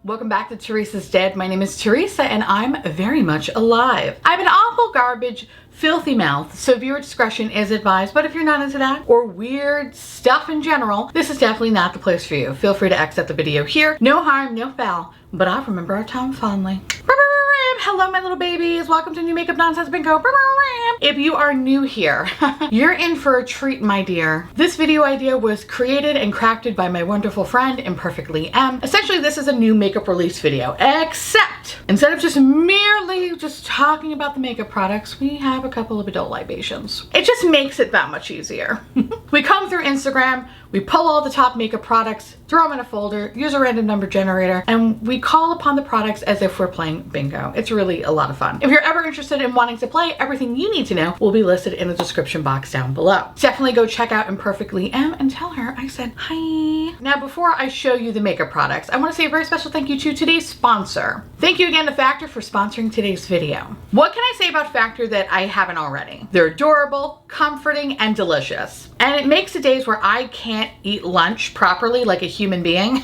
Welcome back to Teresa's Dead. My name is Teresa and I'm very much alive. I have an awful garbage, filthy mouth, so viewer discretion is advised, but if you're not into that or weird stuff in general, this is definitely not the place for you. Feel free to exit the video here. No harm, no foul, but I'll remember our time fondly. Hello my little babies, welcome to New Makeup Nonsense Bingo. If you are new here, you're in for a treat, my dear. This video idea was created and crafted by my wonderful friend Imperfectly M. Essentially this is a new makeup release video, except instead of just merely talking about the makeup products, we have a couple of adult libations. It just makes it that much easier. We come through Instagram, we pull all the top makeup products, throw them in a folder, use a random number generator, and we call upon the products as if we're playing bingo. It's really a lot of fun. If you're ever interested in wanting to play, everything you need to know will be listed in the description box down below. Definitely go check out Imperfectly M and tell her I said hi. Now before I show you the makeup products, I want to say a very special thank you to today's sponsor. Thank you again to Factor for sponsoring today's video. What can I say about Factor that I haven't already? They're adorable, comforting, and delicious. And it makes the days where I can't eat lunch properly like a human being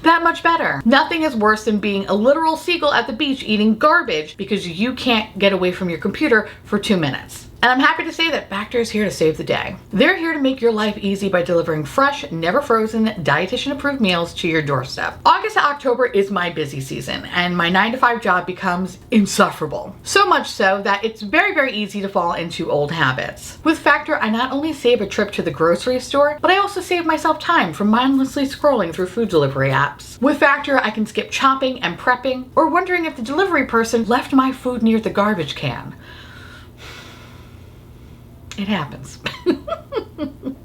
that much better. Nothing is worse than being a literal seagull at the beach eating garbage because you can't get away from your computer for 2 minutes. And I'm happy to say that Factor is here to save the day. They're here to make your life easy by delivering fresh, never frozen, dietitian approved meals to your doorstep. August to October is my busy season and my 9-to-5 job becomes insufferable. So much so that it's very, very easy to fall into old habits. With Factor, I not only save a trip to the grocery store, but I also save myself time from mindlessly scrolling through food delivery apps. With Factor, I can skip chopping and prepping or wondering if the delivery person left my food near the garbage can. It happens.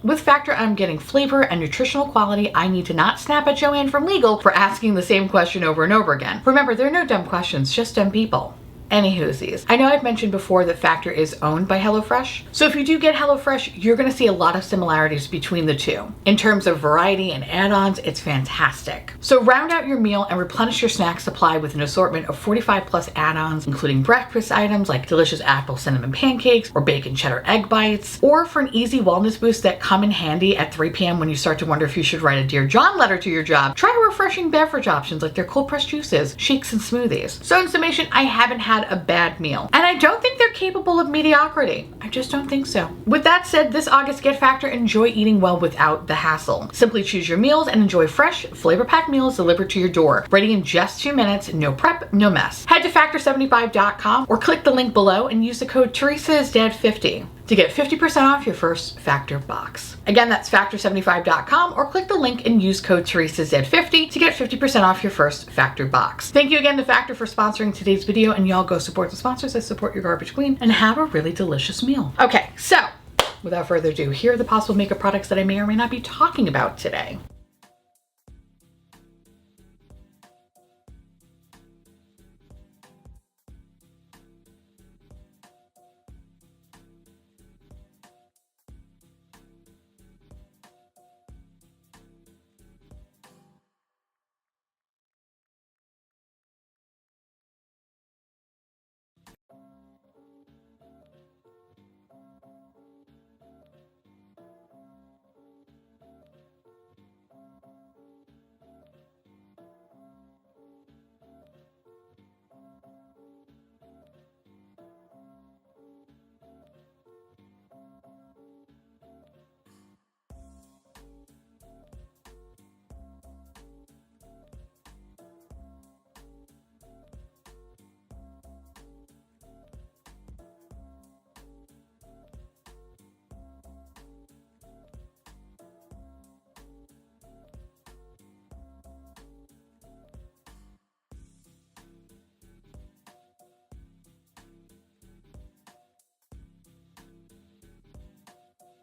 With Factor, I'm getting flavor and nutritional quality I need to not snap at Joanne from legal for asking the same question over and over again. Remember, there are no dumb questions, just dumb people. Anywhoosies. I know I've mentioned before that Factor is owned by HelloFresh. So if you do get HelloFresh, you're gonna see a lot of similarities between the two. In terms of variety and add-ons, it's fantastic. So round out your meal and replenish your snack supply with an assortment of 45 plus add-ons, including breakfast items like delicious apple cinnamon pancakes or bacon cheddar egg bites, or for an easy wellness boost that come in handy at 3 p.m. when you start to wonder if you should write a Dear John letter to your job. Try refreshing beverage options like their cold pressed juices, shakes, and smoothies. So in summation, I haven't had a bad meal. And I don't think they're capable of mediocrity. I just don't think so. With that said, this August get Factor, enjoy eating well without the hassle. Simply choose your meals and enjoy fresh, flavor-packed meals delivered to your door. Ready in just 2 minutes, no prep, no mess. Head to factor75.com or click the link below and use the code TeresaIsDead50 to get 50% off your first Factor box. Again, that's factor75.com or click the link and use code TeresaIsDead50 to get 50% off your first Factor box. Thank you again to Factor for sponsoring today's video, and y'all go support the sponsors that support your garbage queen and have a really delicious meal. Okay, so without further ado, here are the possible makeup products that I may or may not be talking about today.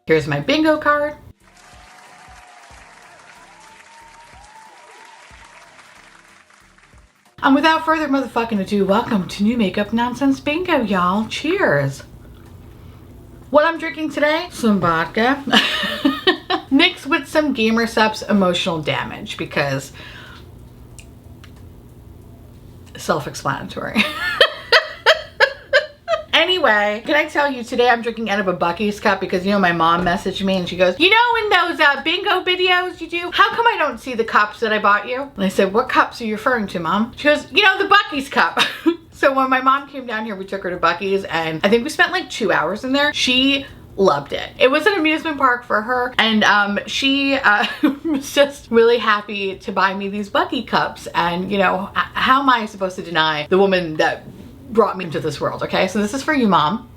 Here's my bingo card. And without further motherfucking ado, welcome to New Makeup Nonsense Bingo, y'all. Cheers. What I'm drinking today, some vodka, mixed with some Gamer Supps Emotional Damage, because self-explanatory. Anyway, can I tell you, today I'm drinking out of a Buc-ee's cup because, you know, my mom messaged me and she goes, you know, in those bingo videos you do, how come I don't see the cups that I bought you? And I said, what cups are you referring to, Mom? She goes, you know, the Buc-ee's cup. So when my mom came down here, we took her to Buc-ee's and I think we spent like 2 hours in there. She loved it. It was an amusement park for her, and she was just really happy to buy me these Buc-ee cups. And you know, how am I supposed to deny the woman that brought me into this world? Okay, so this is for you, Mom.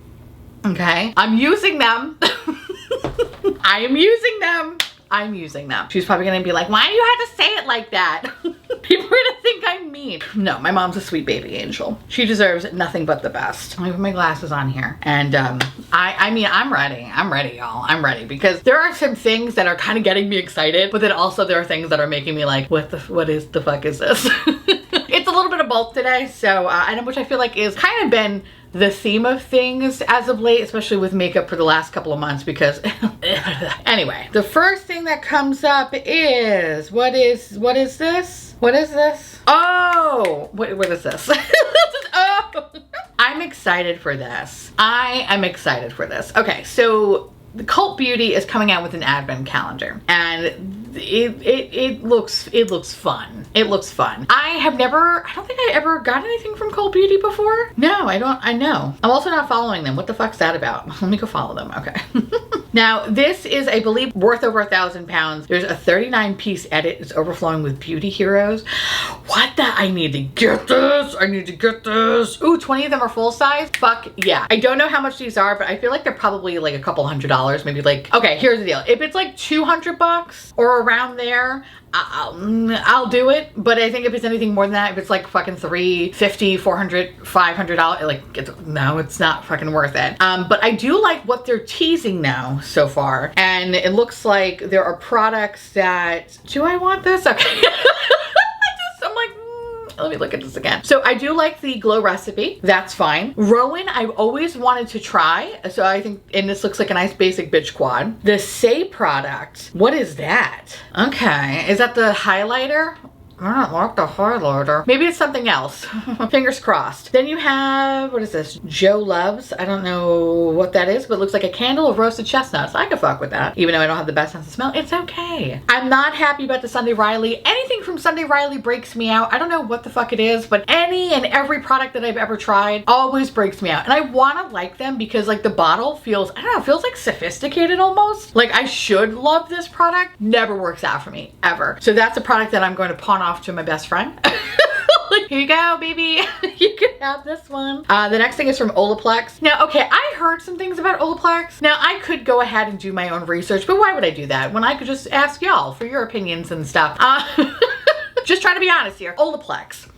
Okay, I'm using them. I am using them. I'm using them. She's probably gonna be like, why do you have to say it like that? People are gonna think I'm mean. No, my mom's a sweet baby angel. She deserves nothing but the best. Let me put my glasses on here. And I mean, I'm ready. I'm ready, y'all. I'm ready because there are some things that are kind of getting me excited, but then also there are things that are making me like, what the fuck is this? It's a little bit of both today. So, and which I feel like is kind of been the theme of things as of late, especially with makeup for the last couple of months because anyway, the first thing that comes up is, what is this? What is this? Oh, what is this? Oh, I'm excited for this. I am excited for this. Okay, so the Cult Beauty is coming out with an advent calendar and it looks fun. It looks fun. I don't think I ever got anything from Cult Beauty before. No, I know. I'm also not following them. What the fuck's that about? Let me go follow them. Okay. Now, this is, I believe, worth over 1,000 pounds. There's a 39-piece edit. It's overflowing with beauty heroes. What the? I need to get this. I need to get this. Ooh, 20 of them are full size. Fuck yeah. I don't know how much these are, but I feel like they're probably like a couple $100s. Maybe like, okay, here's the deal. If it's like 200 bucks or around there, I'll do it. But I think if it's anything more than that, if it's like fucking $350, $400, $500, like no, it's not fucking worth it. But I do like what they're teasing now so far, and it looks like there are products that, do I want this? Okay. I'm like, let me look at this again. So I do like the Glow Recipe. That's fine. Rowan, I've always wanted to try. So I think, and this looks like a nice basic bitch quad. The Say product, what is that? Okay, is that the highlighter? I don't like the highlighter. Maybe it's something else. Fingers crossed. Then you have, what is this? Joe Loves. I don't know what that is, but it looks like a candle of roasted chestnuts. I could fuck with that. Even though I don't have the best sense of smell, it's okay. I'm not happy about the Sunday Riley. Anything from Sunday Riley breaks me out. I don't know what the fuck it is, but any and every product that I've ever tried always breaks me out. And I want to like them because like the bottle feels, I don't know, feels like sophisticated almost. Like I should love this product. Never works out for me, ever. So that's a product that I'm going to pawn off to my best friend. Like, here you go, baby. You can have this one. The next thing is from Olaplex. Now, okay, I heard some things about Olaplex. Now, I could go ahead and do my own research, but why would I do that when I could just ask y'all for your opinions and stuff? Just trying to be honest here. Olaplex.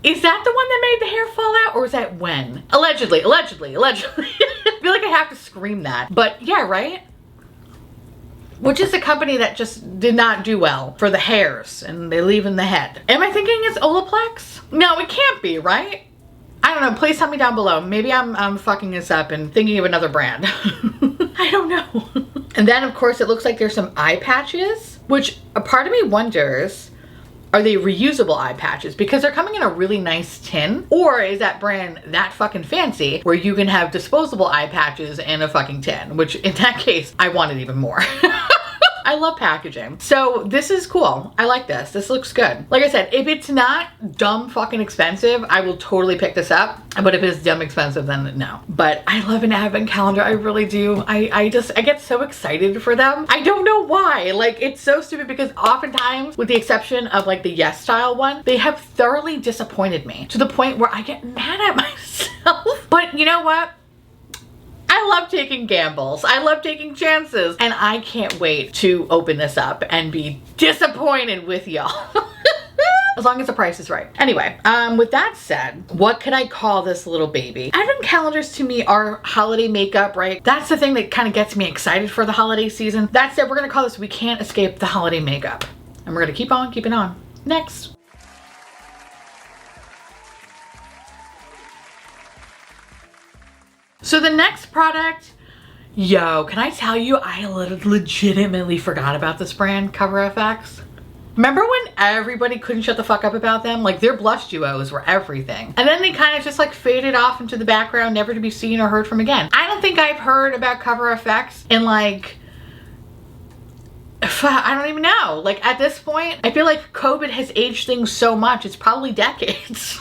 Is that the one that made the hair fall out, or is that when? Allegedly. I feel like I have to scream that. But yeah, right? Which is a company that just did not do well for the hairs and they leave in the head. Am I thinking it's Olaplex? No, it can't be, right? I don't know. Please tell me down below. Maybe I'm fucking this up and thinking of another brand. I don't know. And then, of course, it looks like there's some eye patches, which a part of me wonders, are they reusable eye patches? Because they're coming in a really nice tin. Or is that brand that fucking fancy where you can have disposable eye patches in a fucking tin? Which in that case, I want it even more. I love packaging. So this is cool. I like this. This looks good. Like I said, if it's not dumb fucking expensive, I will totally pick this up. But if it's dumb expensive, then no. But I love an advent calendar. I really do. I get so excited for them. I don't know why. Like, it's so stupid because oftentimes, with the exception of like the Yes Style one, they have thoroughly disappointed me to the point where I get mad at myself. But you know what? I love taking gambles. I love taking chances. And I can't wait to open this up and be disappointed with y'all. As long as the price is right. Anyway, with that said, what can I call this little baby? Advent calendars to me are holiday makeup, right? That's the thing that kind of gets me excited for the holiday season. That said, we're gonna call this We Can't Escape the Holiday Makeup. And we're gonna keep on keeping on. Next. So the next product, yo, can I tell you, I legitimately forgot about this brand, Cover FX. Remember when everybody couldn't shut the fuck up about them? Like, their blush duos were everything. And then they kind of just like faded off into the background, never to be seen or heard from again. I don't think I've heard about Cover FX in like, I don't even know. Like, at this point, I feel like COVID has aged things so much, it's probably decades.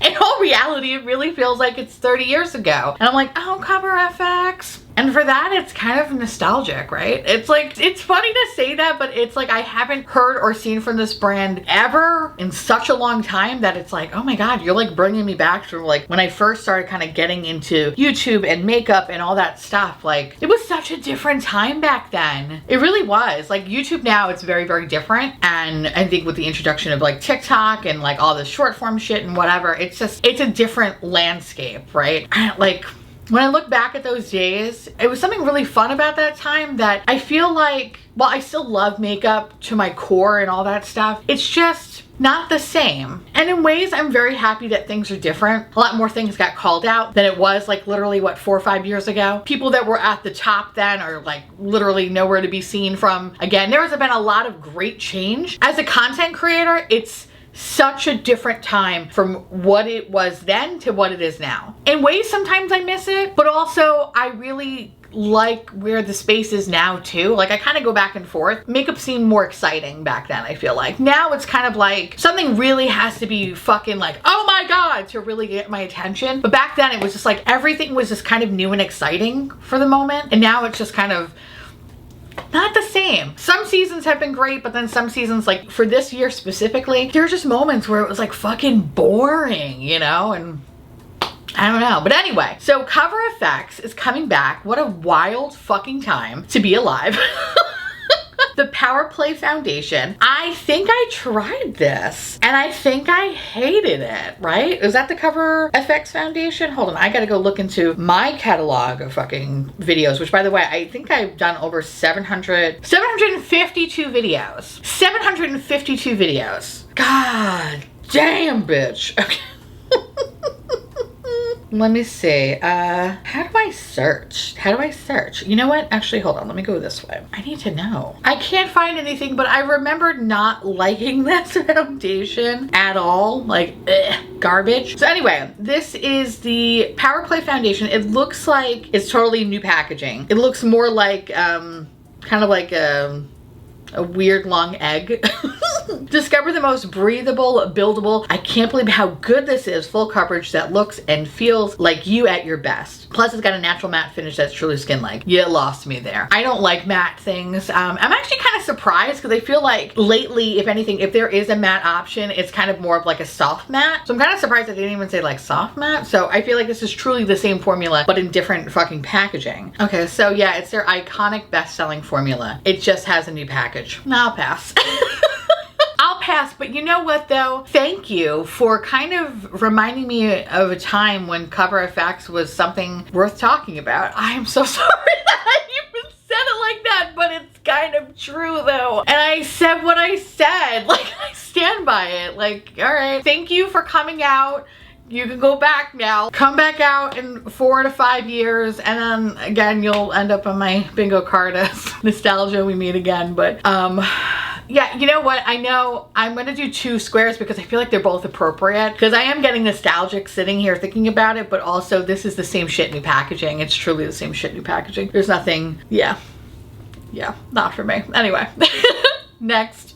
In all reality, it really feels like it's 30 years ago. And I'm like, oh, Cover FX. And for that, it's kind of nostalgic, right? It's like, it's funny to say that, but it's like I haven't heard or seen from this brand ever in such a long time that it's like, oh my God, you're like bringing me back to like when I first started kind of getting into YouTube and makeup and all that stuff. Like, it was such a different time back then. It really was. Like, YouTube now, it's very, very different. And I think with the introduction of like TikTok and like all the short form shit and whatever, it's just, it's a different landscape, right? Like, when I look back at those days, it was something really fun about that time that I feel like, while I still love makeup to my core and all that stuff, it's just not the same. And in ways, I'm very happy that things are different. A lot more things got called out than it was like literally, what, 4 or 5 years ago? People that were at the top then are like literally nowhere to be seen from. Again, there has been a lot of great change. As a content creator, it's such a different time from what it was then to what it is now. In ways, sometimes I miss it, but also I really like where the space is now too. Like, I kind of go back and forth. Makeup seemed more exciting back then, I feel like. Now it's kind of like something really has to be fucking like, oh my God, to really get my attention. But back then it was just like everything was just kind of new and exciting for the moment. And now it's just kind of not the same. Some seasons have been great, but then some seasons, like for this year specifically, there were just moments where it was like fucking boring, you know? And I don't know. But anyway, so Cover FX is coming back. What a wild fucking time to be alive. The Power Play Foundation. I think I tried this and I think I hated it, right? Is that the Cover FX foundation? Hold on, I gotta go look into my catalog of fucking videos, which by the way, I think I've done over 752 videos. 752 videos. God damn, bitch. Okay. Let me see. How do I search? How do I search? You know what? Actually, hold on. Let me go this way. I need to know. I can't find anything, but I remember not liking this foundation at all. Like, garbage. So anyway, this is the Power Play Foundation. It looks like it's totally new packaging. It looks more like, kind of like a weird long egg. Discover the most breathable, buildable, I can't believe how good this is, full coverage that looks and feels like you at your best. Plus, it's got a natural matte finish that's truly skin-like. You lost me there. I don't like matte things. I'm actually kind of surprised because I feel like lately, if anything, if there is a matte option, it's kind of more of like a soft matte. So I'm kind of surprised that they didn't even say like soft matte. So I feel like this is truly the same formula, but in different fucking packaging. Okay, so yeah, it's their iconic best-selling formula. It just has a new package. I'll pass. I'll pass, but you know what though? Thank you for kind of reminding me of a time when Cover FX was something worth talking about. I am so sorry that I even said it like that, but it's kind of true though. And I said what I said, like I stand by it. Like, all right, thank you for coming out. You can go back now. Come back out in 4 to 5 years, and then again, you'll end up on my bingo card as nostalgia, we meet again. But yeah, you know what? I know I'm gonna do 2 squares because I feel like they're both appropriate because I am getting nostalgic sitting here thinking about it, but also this is the same shit, new packaging. It's truly the same shit, new packaging. There's nothing, yeah, not for me. Anyway, next.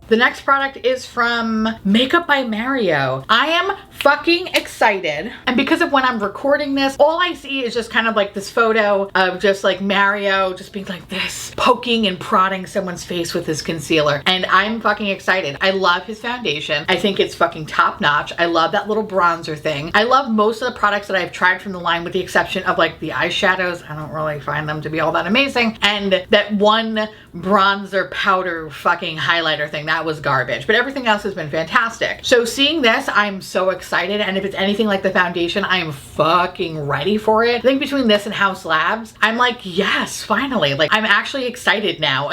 The next product is from Makeup by Mario. I am fucking excited. And because of when I'm recording this, all I see is just kind of like this photo of just like Mario just being like this, poking and prodding someone's face with his concealer. And I'm fucking excited. I love his foundation. I think it's fucking top notch. I love that little bronzer thing. I love most of the products that I've tried from the line with the exception of like the eyeshadows. I don't really find them to be all that amazing. And that one bronzer powder fucking highlighter thing, that was garbage, but everything else has been fantastic. So seeing this, I'm so excited, and if it's anything like the foundation, I am fucking ready for it. I think between this and House Labs, I'm like, yes, finally. Like, I'm actually excited now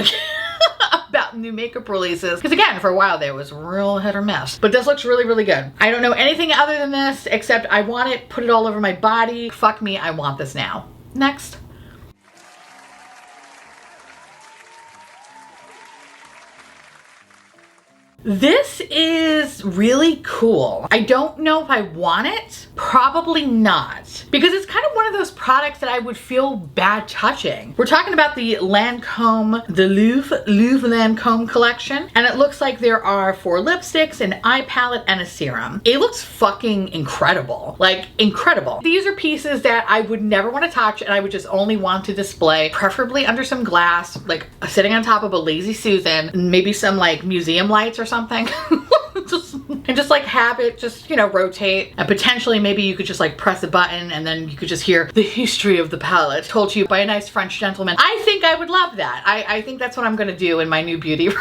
about new makeup releases, because again, for a while there was real hit or miss, but this looks really, really good. I don't know anything other than this, except I want it, put it all over my body. Fuck me, I want this now. Next. This is really cool. I don't know if I want it. Probably not. Because it's kind of one of those products that I would feel bad touching. We're talking about the Lancome, the Louvre Lancome collection. And it looks like there are 4 lipsticks, an eye palette, and a serum. It looks fucking incredible. Like, incredible. These are pieces that I would never want to touch and I would just only want to display, preferably under some glass, like sitting on top of a Lazy Susan, maybe some like museum lights or something. just like have it just, you know, rotate, and potentially maybe you could just like press a button and then you could just hear the history of the palette told to you by a nice French gentleman. I think I would love that. I think that's what I'm gonna do in my new beauty room.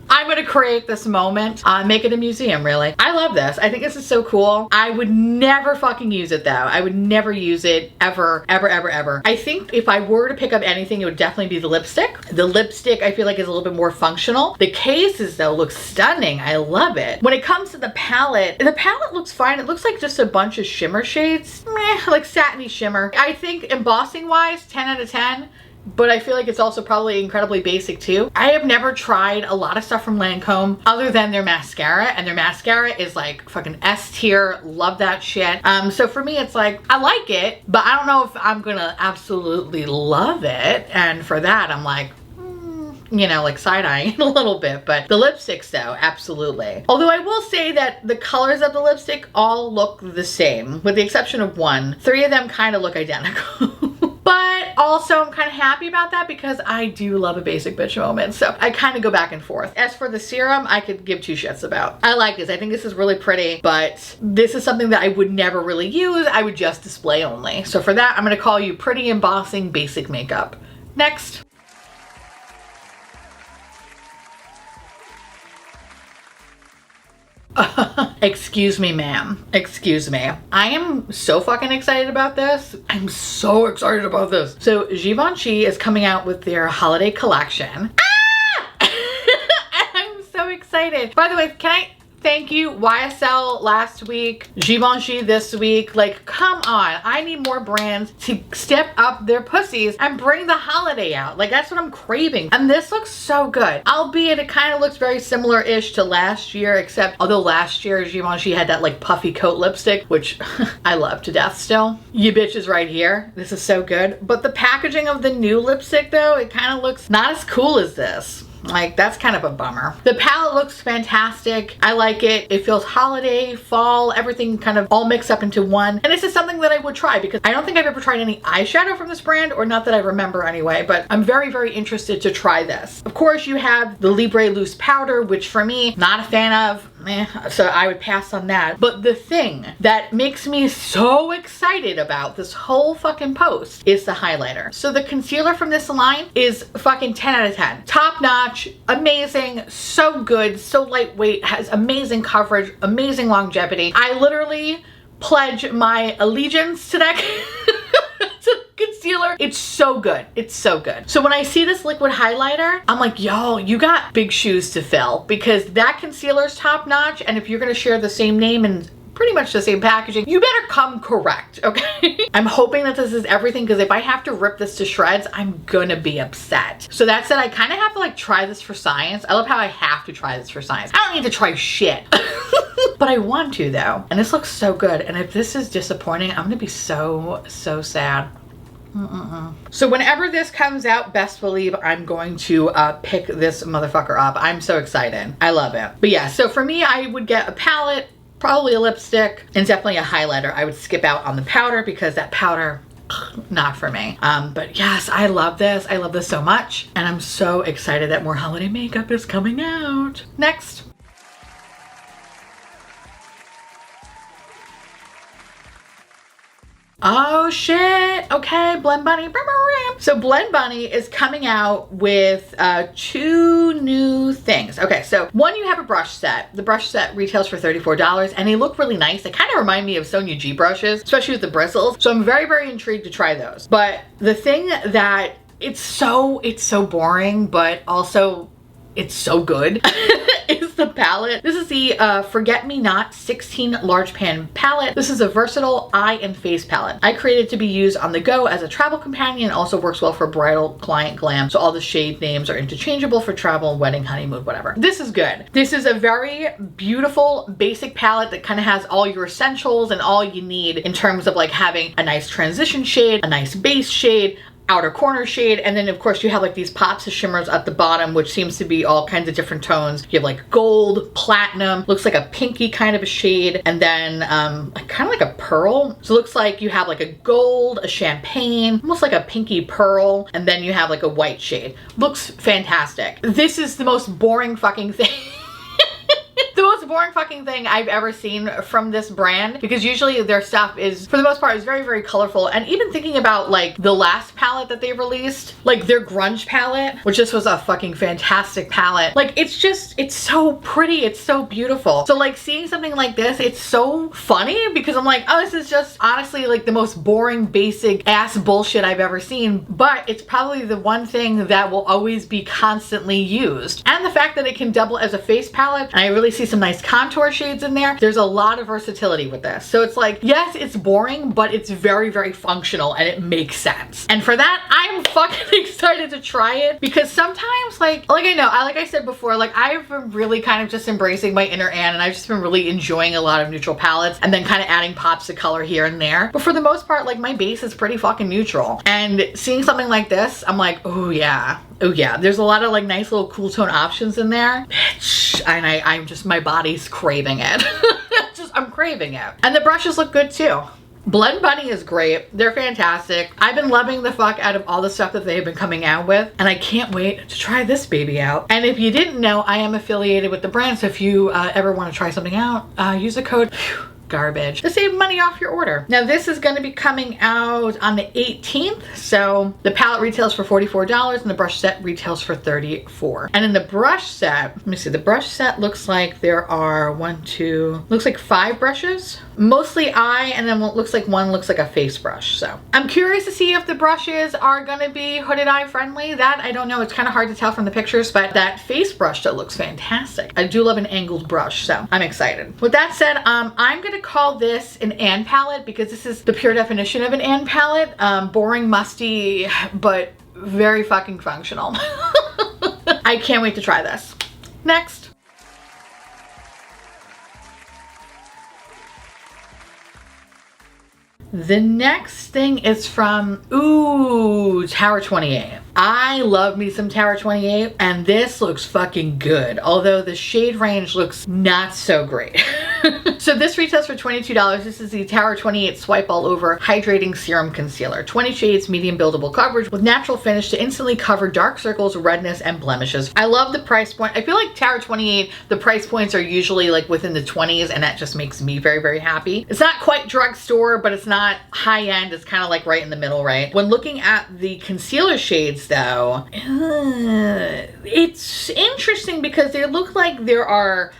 I'm gonna create this moment, make it a museum, really. I love this. I think this is so cool. I would never fucking use it though. I would never use it ever, ever, ever, ever. I think if I were to pick up anything, it would definitely be the lipstick. The lipstick I feel like is a little bit more functional. The cases though look stunning. I love it. When it comes to the palette looks fine. It looks like just a bunch of shimmer shades. Meh, like satiny shimmer. I think embossing wise, 10 out of 10. But I feel like it's also probably incredibly basic too. I have never tried a lot of stuff from Lancome other than their mascara, and their mascara is like fucking S tier. Love that shit. So for me, it's like, I like it, but I don't know if I'm gonna absolutely love it. And for that, I'm like, you know, like side-eyeing a little bit. But the lipsticks though, absolutely. Although I will say that the colors of the lipstick all look the same, with the exception of one. 3 of them kind of look identical. But also I'm kind of happy about that because I do love a basic bitch moment. So I kind of go back and forth. As for the serum, I could give 2 shits about. I like this. I think this is really pretty, but this is something that I would never really use. I would just display only. So for that, I'm going to call you pretty embossing basic makeup. Next. Excuse me, ma'am. Excuse me. I am so fucking excited about this. I'm so excited about this. So Givenchy is coming out with their holiday collection. Ah! I'm so excited. By the way, can I thank you, YSL last week, Givenchy this week. Like, come on. I need more brands to step up their pussies and bring the holiday out. Like, that's what I'm craving. And this looks so good. Albeit it kind of looks very similar-ish to last year, except although last year Givenchy had that like puffy coat lipstick, which I love to death still. You bitch is right here. This is so good. But the packaging of the new lipstick though, it kind of looks not as cool as this. Like, that's kind of a bummer. The palette looks fantastic. I like it. It feels holiday, fall, everything kind of all mixed up into one. And this is something that I would try because I don't think I've ever tried any eyeshadow from this brand, or not that I remember anyway, but I'm very, very interested to try this. Of course, you have the Libre Loose Powder, which for me, not a fan of. So I would pass on that. But the thing that makes me so excited about this whole fucking post is the highlighter. So the concealer from this line is fucking 10 out of 10. Top notch, amazing, so good, so lightweight, has amazing coverage, amazing longevity. I literally pledge my allegiance to that concealer. It's so good. It's so good. So when I see this liquid highlighter, I'm like, yo, you got big shoes to fill, because that concealer is top notch. And if you're going to share the same name and pretty much the same packaging, you better come correct, okay? I'm hoping that this is everything, because if I have to rip this to shreds, I'm gonna be upset. So that said, I kind of have to like try this for science. I love how I have to try this for science. I don't need to try shit. But I want to though. And this looks so good. And if this is disappointing, I'm gonna be so sad. So whenever this comes out, best believe I'm going to pick this motherfucker up. I'm so excited. I love it. But yeah, so for me, I would get a palette, probably a lipstick, and definitely a highlighter. I would skip out on the powder because that powder, not for me. But yes, I love this. I love this so much. And I'm so excited that more holiday makeup is coming out. Next. Oh shit, okay, Blend Bunny. So Blend Bunny is coming out with 2 new things. Okay, so one, you have a brush set. The brush set retails for $34 and they look really nice. They kind of remind me of Sonia G brushes, especially with the bristles. So I'm very, very intrigued to try those. But the thing that it's so boring, but also it's so good. Is the palette. This is the Forget Me Not 16 Large Pan palette. This is a versatile eye and face palette. I created to be used on the go as a travel companion. Also works well for bridal client glam. So all the shade names are interchangeable for travel, wedding, honeymoon, whatever. This is good. This is a very beautiful basic palette that kind of has all your essentials and all you need in terms of like having a nice transition shade, a nice base shade, outer corner shade, and then of course you have like these pops of shimmers at the bottom, which seems to be all kinds of different tones. You have like gold, platinum, looks like a pinky kind of a shade, and then kind of like a pearl. So it looks like you have like a gold, a champagne, almost like a pinky pearl, and then you have like a white shade. Looks fantastic. This is the most boring fucking thing. The most boring fucking thing I've ever seen from this brand, because usually their stuff is, for the most part, is very, very colorful. And even thinking about like the last palette that they released, like their grunge palette, which this was a fucking fantastic palette. Like it's just, it's so pretty. It's so beautiful. So like seeing something like this, it's so funny because I'm like, oh, this is just honestly like the most boring, basic ass bullshit I've ever seen. But it's probably the one thing that will always be constantly used. And the fact that it can double as a face palette, and I really see some nice contour shades in there. There's a lot of versatility with this. So it's like, yes, it's boring, but it's very, very functional and it makes sense. And for that, I'm fucking excited to try it, because sometimes like I said before, like I've been really kind of just embracing my inner Anne, and I've just been really enjoying a lot of neutral palettes and then kind of adding pops of color here and there. But for the most part, like my base is pretty fucking neutral. And seeing something like this, I'm like, oh yeah. Oh yeah, there's a lot of like nice little cool tone options in there. Bitch. And I'm just, my body's craving it. I'm craving it. And the brushes look good too. Blend Bunny is great. They're fantastic. I've been loving the fuck out of all the stuff that they've been coming out with, and I can't wait to try this baby out. And if you didn't know, I am affiliated with the brand, so if you ever want to try something out, use the code garbage to save money off your order. Now this is going to be coming out on the 18th. So the palette retails for $44 and the brush set retails for $34. And in the brush set, let me see, the brush set looks like there are looks like 5 brushes, mostly eye, and then what looks like one looks like a face brush. So I'm curious to see if the brushes are going to be hooded eye friendly. That I don't know. It's kind of hard to tell from the pictures, but that face brush that looks fantastic. I do love an angled brush, so I'm excited. With that said, I'm going to call this an Anne palette because this is the pure definition of an Anne palette. Boring, musty, but very fucking functional. I can't wait to try this. Next. The next thing is from, Tower 28. I love me some Tower 28, and this looks fucking good, although the shade range looks not so great. So this retails for $22. This is the Tower 28 Swipe All Over Hydrating Serum Concealer. 20 shades, medium buildable coverage with natural finish to instantly cover dark circles, redness, and blemishes. I love the price point. I feel like Tower 28, the price points are usually like within the 20s, and that just makes me very, very happy. It's not quite drugstore, but it's not high end. It's kind of like right in the middle, right? When looking at the concealer shades though, it's interesting because they look like there are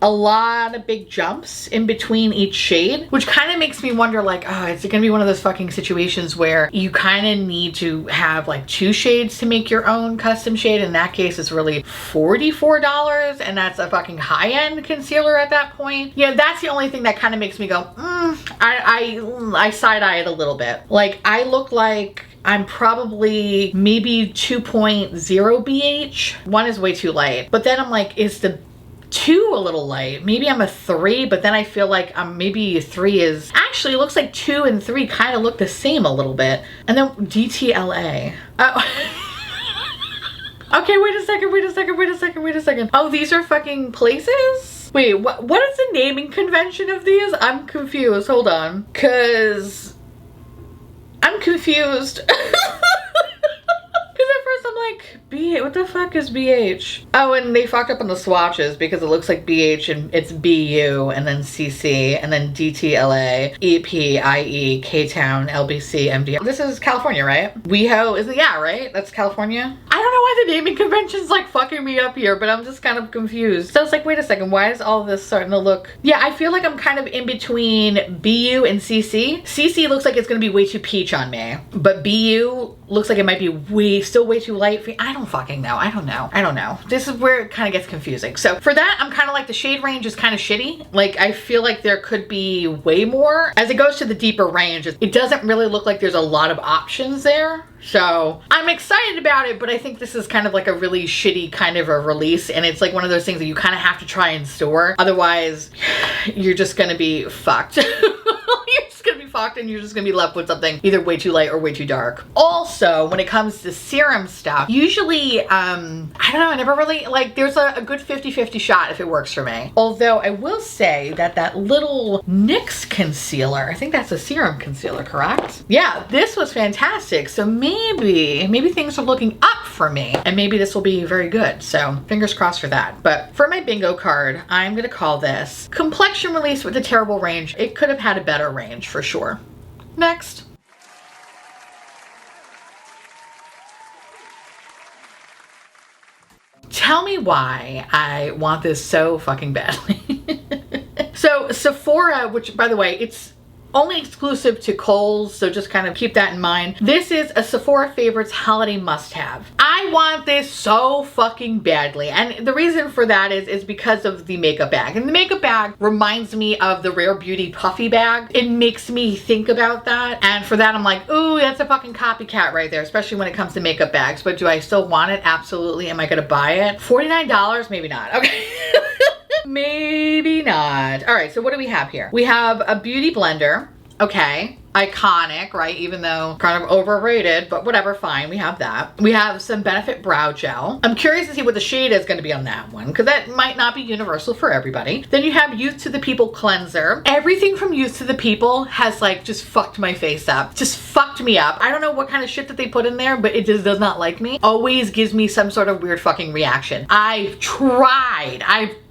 a lot of big jumps in between each shade, which kind of makes me wonder like, oh, it's gonna be one of those fucking situations where you kind of need to have like 2 shades to make your own custom shade. In that case, it's really $44, and that's a fucking high-end concealer at that point. Yeah, that's the only thing that kind of makes me go, I side-eye it a little bit. Like, I look like I'm probably maybe 2.0 BH. 1 is way too light, but then I'm like, is the 2 a little light? Maybe I'm a 3, but then I feel like maybe 3 is, actually it looks like 2 and 3 kind of look the same a little bit. And then DTLA. Okay, wait a second. Oh, these are fucking places? Wait, what is the naming convention of these? I'm confused. Hold on. Cause I'm confused. Because at first I'm like, what the fuck is BH? Oh, and they fucked up on the swatches because it looks like BH and it's BU and then CC and then DTLA, EP, IE, K-Town, LBC, MD. This is California, right? WeHo, is it? Yeah, right? That's California? I don't know why the naming convention's like fucking me up here, but I'm just kind of confused. So it's like, wait a second, why is all this starting to look? Yeah, I feel like I'm kind of in between BU and CC. CC looks like it's gonna be way too peach on me, but BU looks like it might be still way too light for me. I don't fucking know. I don't know. This is where it kind of gets confusing. So for that, I'm kind of like the shade range is kind of shitty. Like I feel like there could be way more. As it goes to the deeper range, it doesn't really look like there's a lot of options there. So I'm excited about it, but I think this is kind of like a really shitty kind of a release, and it's like one of those things that you kind of have to try in store. Otherwise, you're just gonna be fucked. And you're just gonna be left with something either way too light or way too dark. Also, when it comes to serum stuff, usually, I don't know, I never really, like, there's a good 50-50 shot if it works for me. Although I will say that little NYX concealer, I think that's a serum concealer, correct? Yeah, this was fantastic. So maybe things are looking up for me, and maybe this will be very good. So fingers crossed for that. But for my bingo card, I'm gonna call this Complexion Release with a Terrible Range. It could have had a better range for sure. Next. Tell me why I want this so fucking badly. So Sephora, which by the way, it's only exclusive to Kohl's, so just kind of keep that in mind. This is a Sephora Favorites holiday must-have. I want this so fucking badly, and the reason for that is because of the makeup bag. And the makeup bag reminds me of the Rare Beauty puffy bag. It makes me think about that, and for that I'm like, ooh, that's a fucking copycat right there, especially when it comes to makeup bags. But do I still want it? Absolutely. Am I gonna buy it? $49? Maybe not. Okay. Maybe not. All right, so what do we have here? We have a beauty blender. Okay. Iconic, right? Even though kind of overrated, but whatever, fine. We have that. We have some Benefit Brow Gel. I'm curious to see what the shade is going to be on that one, because that might not be universal for everybody. Then you have Youth to the People Cleanser. Everything from Youth to the People has like just fucked my face up. Just fucked me up. I don't know what kind of shit that they put in there, but it just does not like me. Always gives me some sort of weird fucking reaction. I've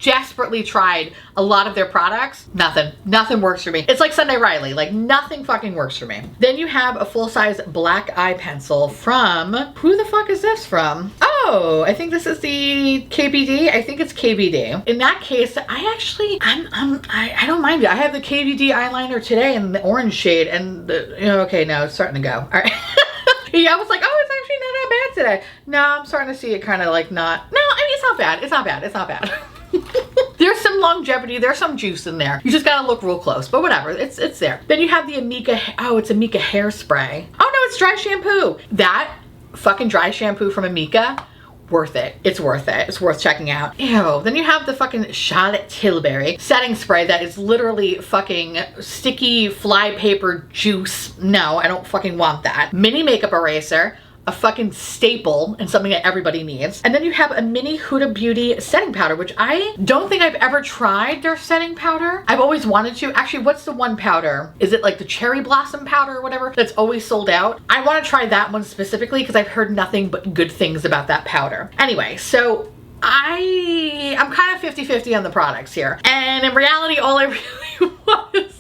desperately tried a lot of their products. Nothing works for me. It's like Sunday Riley. Like nothing fucking works for me. Then you have a full-size black eye pencil from, who the fuck is this from? Oh, I think this is the KBD. I think it's KBD. In that case, I don't mind it. I have the KBD eyeliner today in the orange shade, and okay, no, it's starting to go. All right. Yeah, I was like, oh, it's actually not that bad today. No, I'm starting to see it kind of like not. No, I mean, it's not bad. It's not bad. It's not bad. There's some longevity, there's some juice in there. You just gotta look real close, but whatever, it's there. Then you have the Amika, oh, it's Amika hairspray. Oh no, it's dry shampoo. That fucking dry shampoo from Amika, worth it. It's worth it. It's worth checking out. Ew. Then you have the fucking Charlotte Tilbury setting spray that is literally fucking sticky flypaper juice. No, I don't fucking want that. Mini makeup eraser. A fucking staple and something that everybody needs. And then you have a mini Huda Beauty setting powder, which I don't think I've ever tried their setting powder. I've always wanted to. Actually, what's the one powder? Is it like the cherry blossom powder or whatever that's always sold out? I want to try that one specifically because I've heard nothing but good things about that powder. Anyway, so I'm kind of 50-50 on the products here. And in reality, all I really want is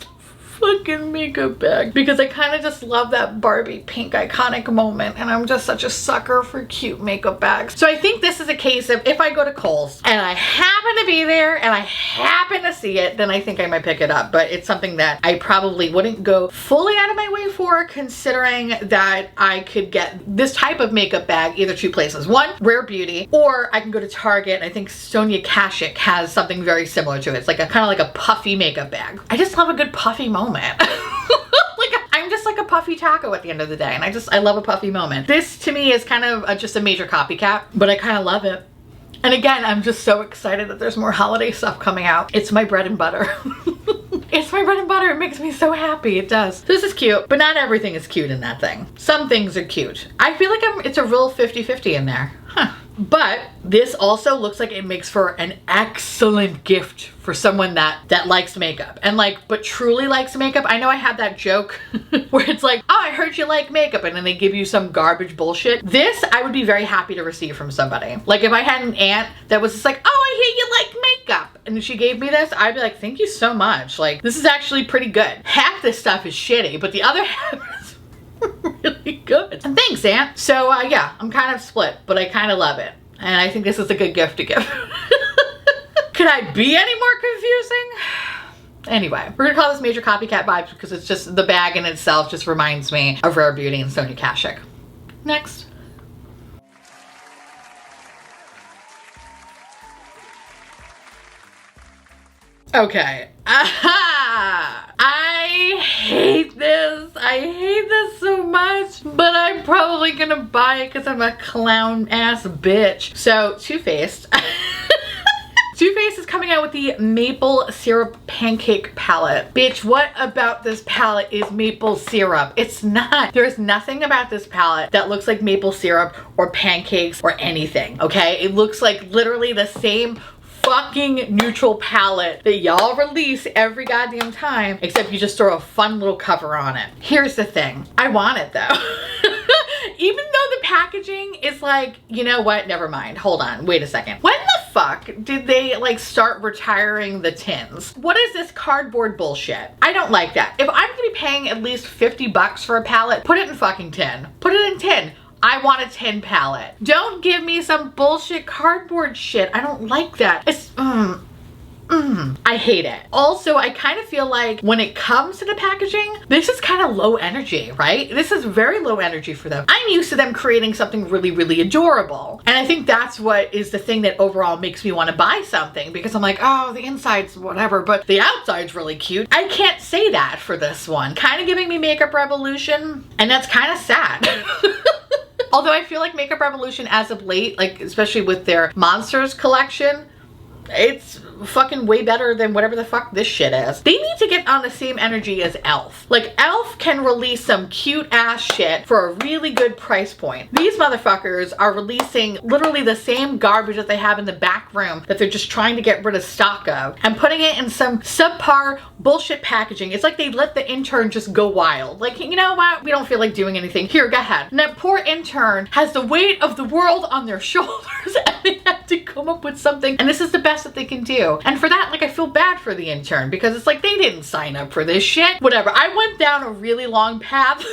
fucking makeup bag, because I kind of just love that Barbie pink iconic moment, and I'm just such a sucker for cute makeup bags. So I think this is a case of if I go to Kohl's and I happen to be there and I happen to see it, then I think I might pick it up. But it's something that I probably wouldn't go fully out of my way for, considering that I could get this type of makeup bag either two places. One, Rare Beauty, or I can go to Target, and I think Sonia Kashuk has something very similar to it. It's like a kind of like a puffy makeup bag. I just love a good puffy moment. Like, I'm just like a puffy taco at the end of the day, and I love a puffy moment. This to me is kind of just a major copycat, but I kind of love it. And again, I'm just so excited that there's more holiday stuff coming out. It's my bread and butter. It's my bread and butter. It makes me so happy. It does. This is cute, but not everything is cute in that thing. Some things are cute. I feel like it's a real 50-50 in there. Huh. But this also looks like it makes for an excellent gift for someone that likes makeup and but truly likes makeup. I know I had that joke where it's like, oh, I heard you like makeup, and then they give you some garbage bullshit. This I would be very happy to receive from somebody. Like if I had an aunt that was just like, oh, I hear you like makeup, and she gave me this, I'd be like, thank you so much. Like, this is actually pretty good. Half this stuff is shitty, but the other half is really good. And thanks, Aunt. So yeah, I'm kind of split, but I kind of love it. And I think this is a good gift to give. Could I be any more confusing? Anyway, we're gonna call this major copycat vibes because it's just the bag in itself just reminds me of Rare Beauty and Sonia Kashuk. Next. Okay. I hate this. I hate this so much, but I'm probably gonna buy it because I'm a clown ass bitch. So, Too Faced. Too Faced is coming out with the maple syrup pancake palette. Bitch, what about this palette is maple syrup? It's not. There's nothing about this palette that looks like maple syrup or pancakes or anything, okay? It looks like literally the same fucking neutral palette that y'all release every goddamn time, except you just throw a fun little cover on it. Here's the thing. I want it though. Even though the packaging is like, you know what? Never mind. Hold on. Wait a second. When the fuck did they like start retiring the tins? What is this cardboard bullshit? I don't like that. If I'm gonna be paying at least 50 bucks for a palette, put it in fucking tin. Put it in tin. I want a tin palette. Don't give me some bullshit cardboard shit. I don't like that. It's, I hate it. Also, I kind of feel like when it comes to the packaging, this is kind of low energy, right? This is very low energy for them. I'm used to them creating something really, really adorable. And I think that's what is the thing that overall makes me want to buy something, because I'm like, oh, the inside's whatever, but the outside's really cute. I can't say that for this one. Kind of giving me Makeup Revolution, and that's kind of sad. Although I feel like Makeup Revolution as of late, like especially with their Monsters collection, it's fucking way better than whatever the fuck this shit is. They need to get on the same energy as e.l.f. Like e.l.f. can release some cute ass shit for a really good price point. These motherfuckers are releasing literally the same garbage that they have in the back room that they're just trying to get rid of stock of and putting it in some subpar bullshit packaging. It's like they let the intern just go wild. Like, you know what? We don't feel like doing anything. Here, go ahead. And that poor intern has the weight of the world on their shoulders and they have to come up with something, and this is the best that they can do. And for that, like, I feel bad for the intern because it's like they didn't sign up for this shit. Whatever. I went down a really long path.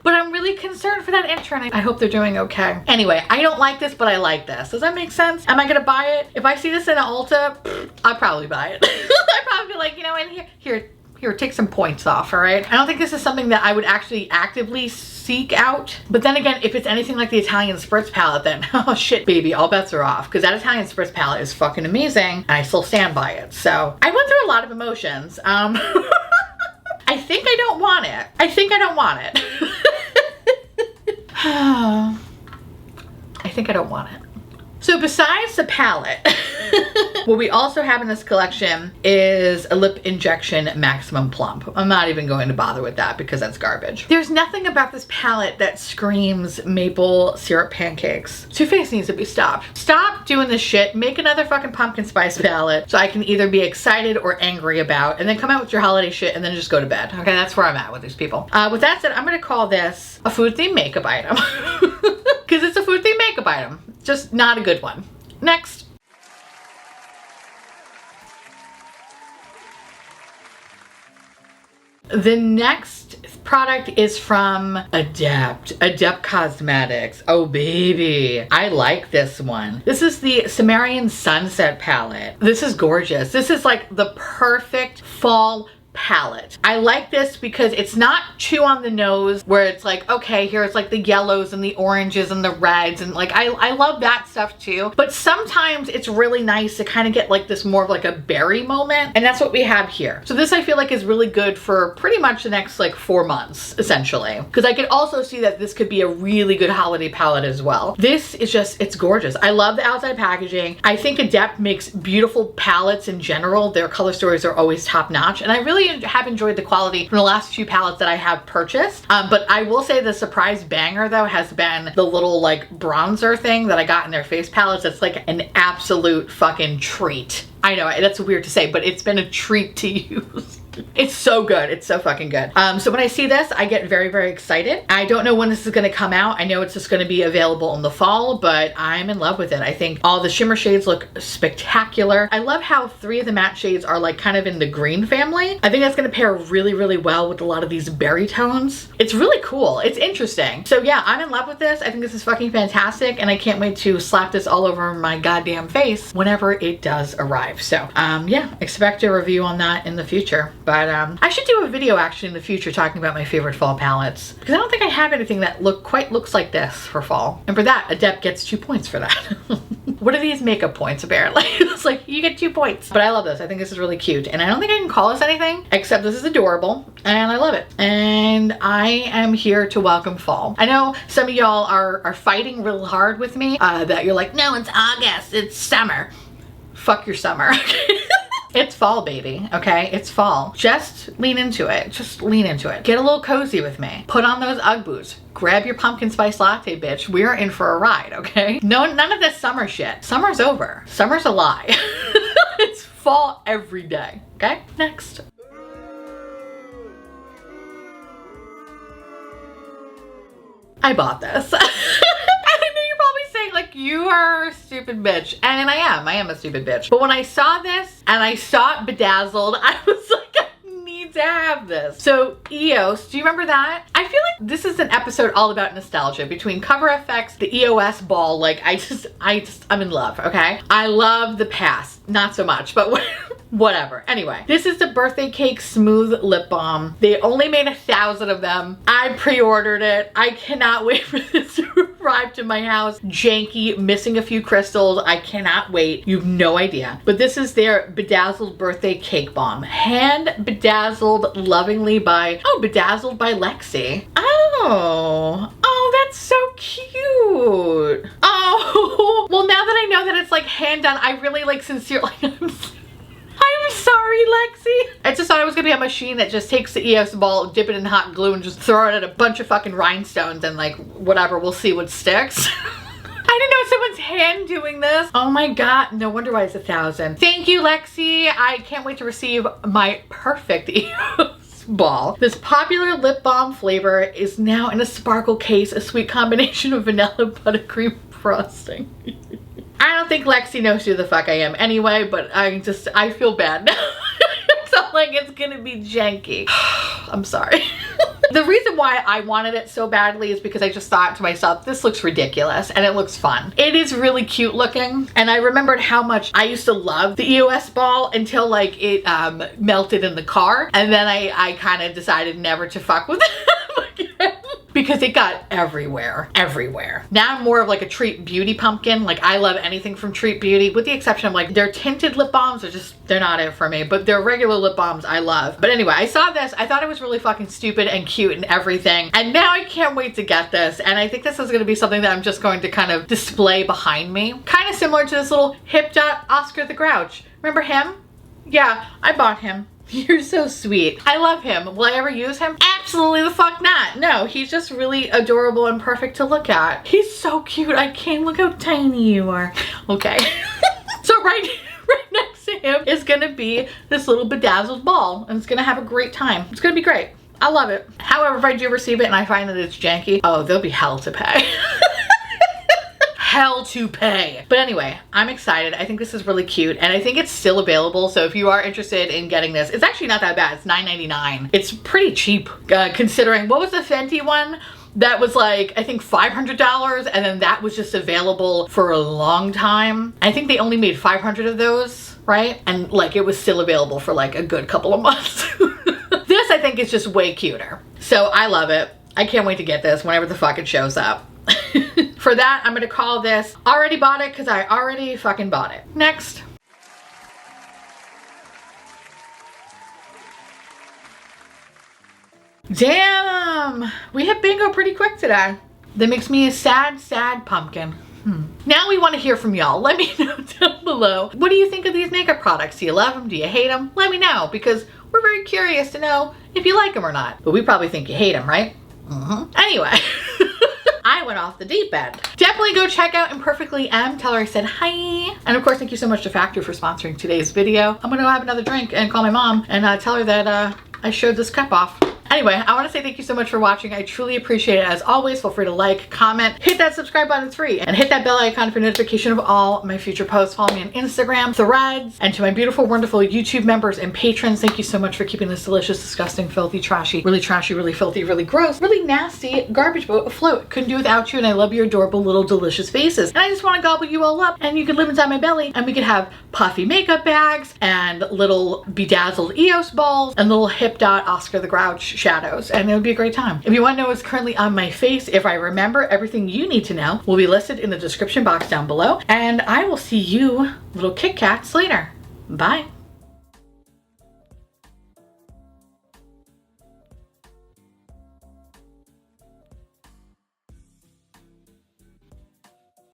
But I'm really concerned for that intern. I hope they're doing okay. Anyway, I don't like this, but I like this. Does that make sense? Am I gonna buy it? If I see this in an Ulta, I'll probably buy it. I'd probably be like, you know, and here, take some points off, all right? I don't think this is something that I would actually actively seek out. But then again, if it's anything like the Italian Spritz palette, then oh shit, baby, all bets are off. Because that Italian Spritz palette is fucking amazing, and I still stand by it. So I went through a lot of emotions. I think I don't want it. I think I don't want it. I think I don't want it. So besides the palette, what we also have in this collection is a lip injection maximum plump. I'm not even going to bother with that because that's garbage. There's nothing about this palette that screams maple syrup pancakes. Too Faced needs to be stopped. Stop doing this shit. Make another fucking pumpkin spice palette so I can either be excited or angry about, and then come out with your holiday shit and then just go to bed. Okay, that's where I'm at with these people. With that said, I'm gonna call this a food themed makeup item. Because it's a food themed makeup item. Just not a good one. Next. The next product is from Adept Cosmetics. Oh baby, I like this one. This is the Sumerian Sunset palette. This is gorgeous. This is like the perfect fall palette. I like this because it's not too on the nose where it's like, okay, here's like the yellows and the oranges and the reds, and like I love that stuff too, but sometimes it's really nice to kind of get like this more of like a berry moment, and that's what we have here. So this I feel like is really good for pretty much the next like 4 months essentially, because I could also see that this could be a really good holiday palette as well. This is just, it's gorgeous. I love the outside packaging. I think Adept makes beautiful palettes in general. Their color stories are always top notch, and I really have enjoyed the quality from the last few palettes that I have purchased. But I will say the surprise banger though has been the little like bronzer thing that I got in their face palettes. It's like an absolute fucking treat. I know that's weird to say, but it's been a treat to use. It's so good. It's so fucking good. So when I see this, I get very, very excited. I don't know when this is going to come out. I know it's just going to be available in the fall, but I'm in love with it. I think all the shimmer shades look spectacular. I love how 3 of the matte shades are like kind of in the green family. I think that's going to pair really, really well with a lot of these berry tones. It's really cool. It's interesting. So yeah, I'm in love with this. I think this is fucking fantastic, and I can't wait to slap this all over my goddamn face whenever it does arrive. So yeah, expect a review on that in the future. But I should do a video actually in the future talking about my favorite fall palettes, because I don't think I have anything that quite looks like this for fall. And for that, Adept gets 2 points for that. What are these makeup points apparently? It's like, you get 2 points. But I love this. I think this is really cute. And I don't think I can call this anything except this is adorable and I love it. And I am here to welcome fall. I know some of y'all are fighting real hard with me that you're like, no, it's August, it's summer. Fuck your summer. It's fall, baby, okay? It's fall. Just lean into it. Just lean into it. Get a little cozy with me. Put on those Ugg boots. Grab your pumpkin spice latte, bitch. We're in for a ride, okay? No, none of this summer shit. Summer's over. Summer's a lie. It's fall every day, okay? Next. I bought this. Like, you are a stupid bitch, and I am a stupid bitch. But when I saw this and I saw it bedazzled, I was like, I need to have this. So EOS, do you remember that? I feel like this is an episode all about nostalgia between Cover FX, the EOS ball. Like, I'm in love, okay? I love the past, not so much, but whatever. Anyway, this is the Birthday Cake Smooth Lip Balm. They only made 1,000 of them. I pre-ordered it. I cannot wait for this to arrive to my house. Janky, missing a few crystals. I cannot wait. You have no idea. But this is their Bedazzled Birthday Cake Balm. Hand bedazzled lovingly by, bedazzled by Lexi. Oh, that's so cute. Oh, well, now that I know that it's like hand done, I really like sincerely, I'm sorry, Lexi. I just thought it was gonna be a machine that just takes the EOS ball, dip it in hot glue, and just throw it at a bunch of fucking rhinestones and like, whatever, we'll see what sticks. I didn't know someone's hand doing this. Oh my God, no wonder why it's 1,000. Thank you, Lexi. I can't wait to receive my perfect EOS ball. This popular lip balm flavor is now in a sparkle case, a sweet combination of vanilla buttercream frosting. I don't think Lexi knows who the fuck I am anyway, but I feel bad now. So like, it's gonna be janky. I'm sorry. The reason why I wanted it so badly is because I just thought to myself, this looks ridiculous and it looks fun. It is really cute looking, and I remembered how much I used to love the EOS ball until like it melted in the car, and then I kind of decided never to fuck with it again. Because it got everywhere. Now I'm more of like a Treat Beauty pumpkin. Like, I love anything from Treat Beauty, with the exception of like their tinted lip balms they're not it for me, but their regular lip balms I love. But anyway, I saw this, I thought it was really fucking stupid and cute and everything. And now I can't wait to get this. And I think this is gonna be something that I'm just going to kind of display behind me. Kind of similar to this little Hip Dot Oscar the Grouch. Remember him? Yeah, I bought him. You're so sweet. I love him. Will I ever use him? Absolutely the fuck not. No, he's just really adorable and perfect to look at. He's so cute. I can't. Look how tiny you are. Okay. So right next to him is gonna be this little bedazzled ball, and it's gonna have a great time. It's gonna be great. I love it. However, if I do receive it and I find that it's janky, oh, there'll be hell to pay. Hell to pay. But anyway, I'm excited. I think this is really cute, and I think it's still available. So if you are interested in getting this, it's actually not that bad. It's $9.99. It's pretty cheap considering, what was the Fenty one? That was like, I think $500, and then that was just available for a long time. I think they only made 500 of those, right? And like, it was still available for like a good couple of months. This, I think, is just way cuter. So I love it. I can't wait to get this whenever the fuck it shows up. For that, I'm gonna call this already bought it, because I already fucking bought it. Next. Damn, we hit bingo pretty quick today. That makes me a sad, sad pumpkin. Now we want to hear from y'all. Let me know down below. What do you think of these makeup products? Do you love them? Do you hate them? Let me know, because we're very curious to know if you like them or not. But we probably think you hate them, right? Anyway. I went off the deep end. Definitely go check out Imperfectly M. Tell her I said hi. And of course, thank you so much to Factor for sponsoring today's video. I'm gonna go have another drink and call my mom and tell her that I showed this cup off. Anyway, I want to say thank you so much for watching. I truly appreciate it. As always, feel free to like, comment, hit that subscribe button, it's free, and hit that bell icon for notification of all my future posts. Follow me on Instagram, Threads, and to my beautiful, wonderful YouTube members and patrons, thank you so much for keeping this delicious, disgusting, filthy, trashy, really filthy, really gross, really nasty garbage boat afloat. Couldn't do without you, and I love your adorable little delicious faces. And I just want to gobble you all up, and you could live inside my belly, and we could have puffy makeup bags and little bedazzled EOS balls and little hip dot Oscar the Grouch shadows, and it would be a great time. If you want to know what's currently on my face, if I remember, everything you need to know will be listed in the description box down below, and I will see you little Kit Kats later. Bye.